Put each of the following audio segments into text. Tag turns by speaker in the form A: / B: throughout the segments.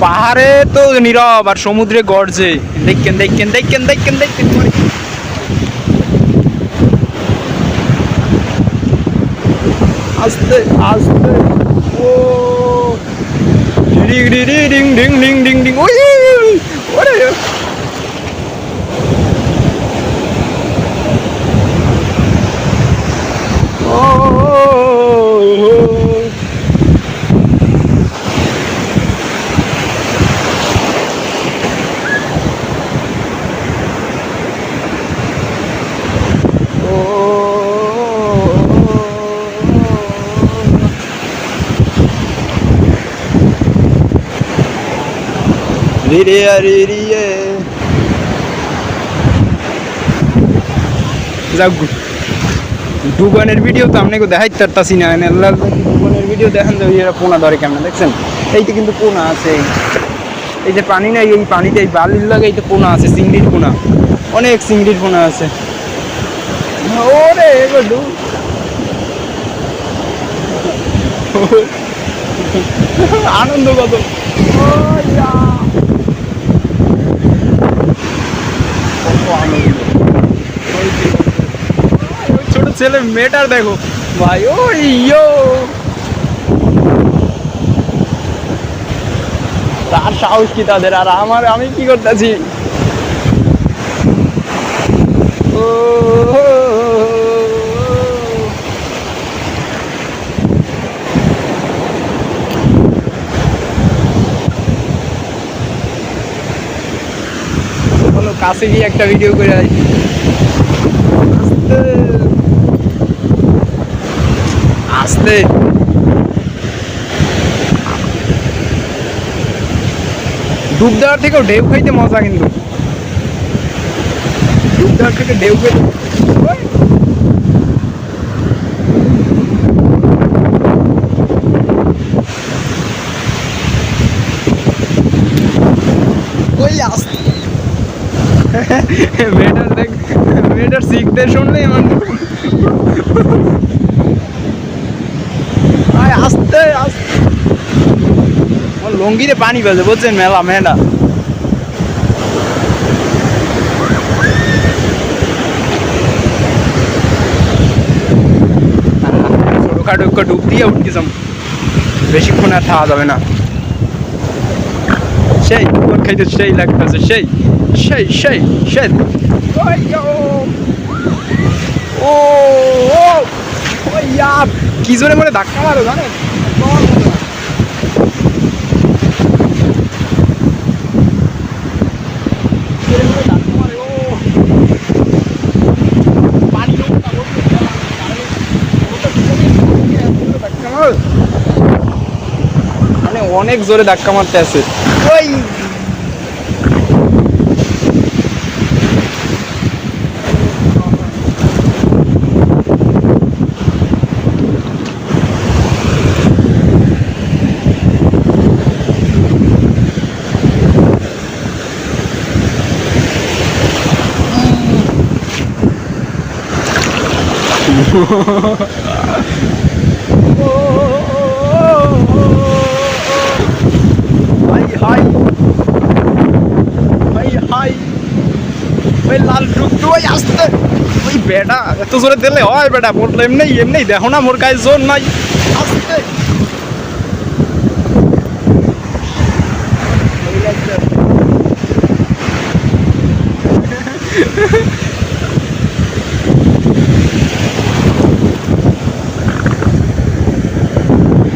A: পাহাড়ে তো নীরব আর সমুদ্রে গর্জে। দেখেন দেখেন দেখেন দেখেন দেখেন আস্তে আস্তে। ও ding ding ding ding ding ding ding. ওই ওরে ডুবানের ভিডিও তো আপনাকে দেখাইতে পারতাছি না। ডুবানের ভিডিও দেখেন যে এরা পোনা ধরে কেমন দেখছেন। এইটা কিন্তু পোনা আছে, এই যে পানি নাই এই পানিতে এই বালির লাগে এই তো পোনা আছে, চিংড়ির পোনা, অনেক চিংড়ির পোনা আছে। ওরে আনন্দ কত ছোট ছেলে মেয়েটার দেখো ভাই। ওই তার সাহস কি তাদের, আর আমি কি করতেছি। কাছে গিয়ে একটা ভিডিও করে আসি। আস্তে ডুব দেওয়ার থেকেও ঢেউ খাইতে মজা, কিন্তু ডুব দেওয়ার থেকে ঢেউ খাইতে ওই আস্তে। মেয়েটার দেখ, মেয়েটার শিখতে শুনলে এমন আস্তে আস্তে লঙ্গিতে পানি পেয়েছে বুঝছেন, মেলা মেয়েটা ছোটখাটো একটু ডুব দিয়ে উঠতেছাম, বেশিক্ষণ আর খাওয়া যাবে না। সেই ডুবন খাইতে সেই লাগতেছে, সেই সেই সেই সেই। ও কি জোরে মানে ধাক্কা মারো জানেন। মানে অনেক জোরে ধাক্কা মারতে আছে। ওই লাল টুকটু ওই আসতে। ওই বেটা এত জোরে দিলে হয় বেটা, বললো এমনি এমনি দেখো না মোর গায়ে জোর নাই। আসতে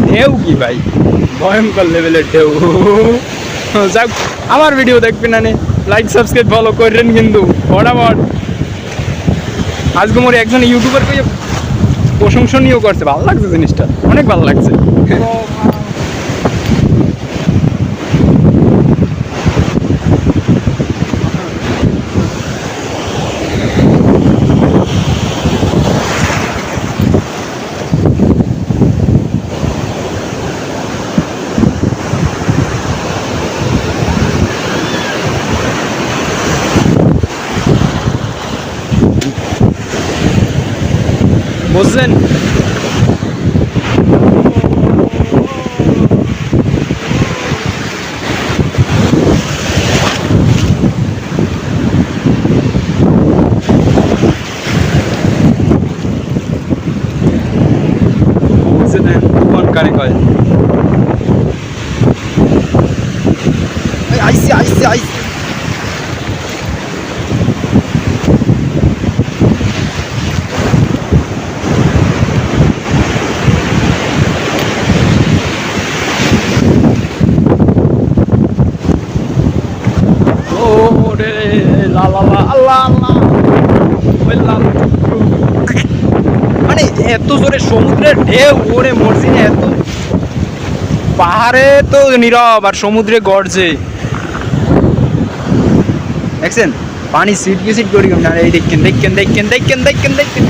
A: ঢেউ কি ভাই, ভয়ঙ্কর লেভেলের ঢেউ। যাক, আমার ভিডিও দেখবেন না, লাইক সাবস্ক্রাইব ফলো করেন কিন্তু ফটাফট। আজকে মোর একজন ইউটিউবার কে প্রশংসনীয় করছে, ভালো লাগছে জিনিসটা, অনেক ভালো লাগছে। বুঝলেন, আইছে আইছে ওরে লা লা লা আল্লাহ আল্লাহ ওই লা মানে এত জোরে সমুদ্রের ঢেউ ওরে মর্জিনে এত পাহাড়ে তো নীরব আর সমুদ্রে গর্জে দেখছেন পানি সিট কি সিট করি না এই দেখেন দেখেন দেখেন দেখেন দেখেন দেখেন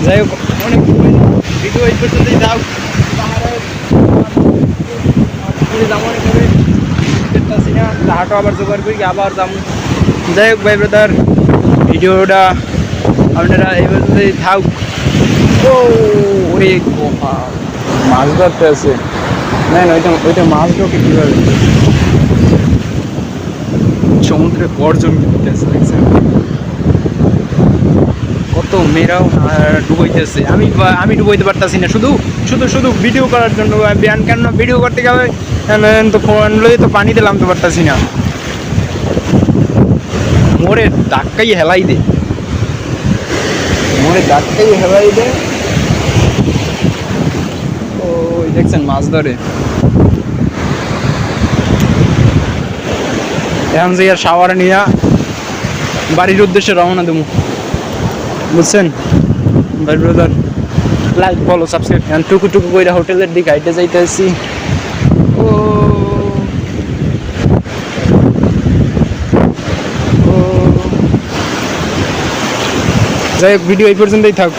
A: যাই হোক অনেক ভিডিও এই পর্যন্তই যাও পাহাড়ে যেমন এখানে দেখতেছি না হাঁটো আবার জোগাড় করি আবার যাবো যাই হোক ভাই ব্রাদার ভিডিওটা আপনারা এই পর্যন্তই থাক ও ওরে মাছ ধরতে আছে না না ওইটা মাছ ধরতে কীভাবে সমুদ্রে গর্জন করতেছে দেখছেন কত মেয়েরাও ডুবাইতেছে আমি ডুবাইতে পারতাছি না শুধু শুধু শুধু ভিডিও করার জন্য বিয়ান কেন ভিডিও করতে গেলে তো ফোন লই তো পানি দিলাম তো পারতাছি না মোরে ধাক্কাই হেলাই দে মোরে ধাক্কাই হেলাই দে ও দেখছেন মাছ ধরে এখন যে আর শাওয়ারে নিয়ে বাড়ির উদ্দেশ্যে রওনা দেবো বুঝছেন ভাই ব্রাদার লাইক ফলো সাবস্ক্রাইব এখন টুকু টুকু করে হোটেলের দিকে হাইটে যাইতেছি ও যাই হোক ভিডিও এই পর্যন্তই থাক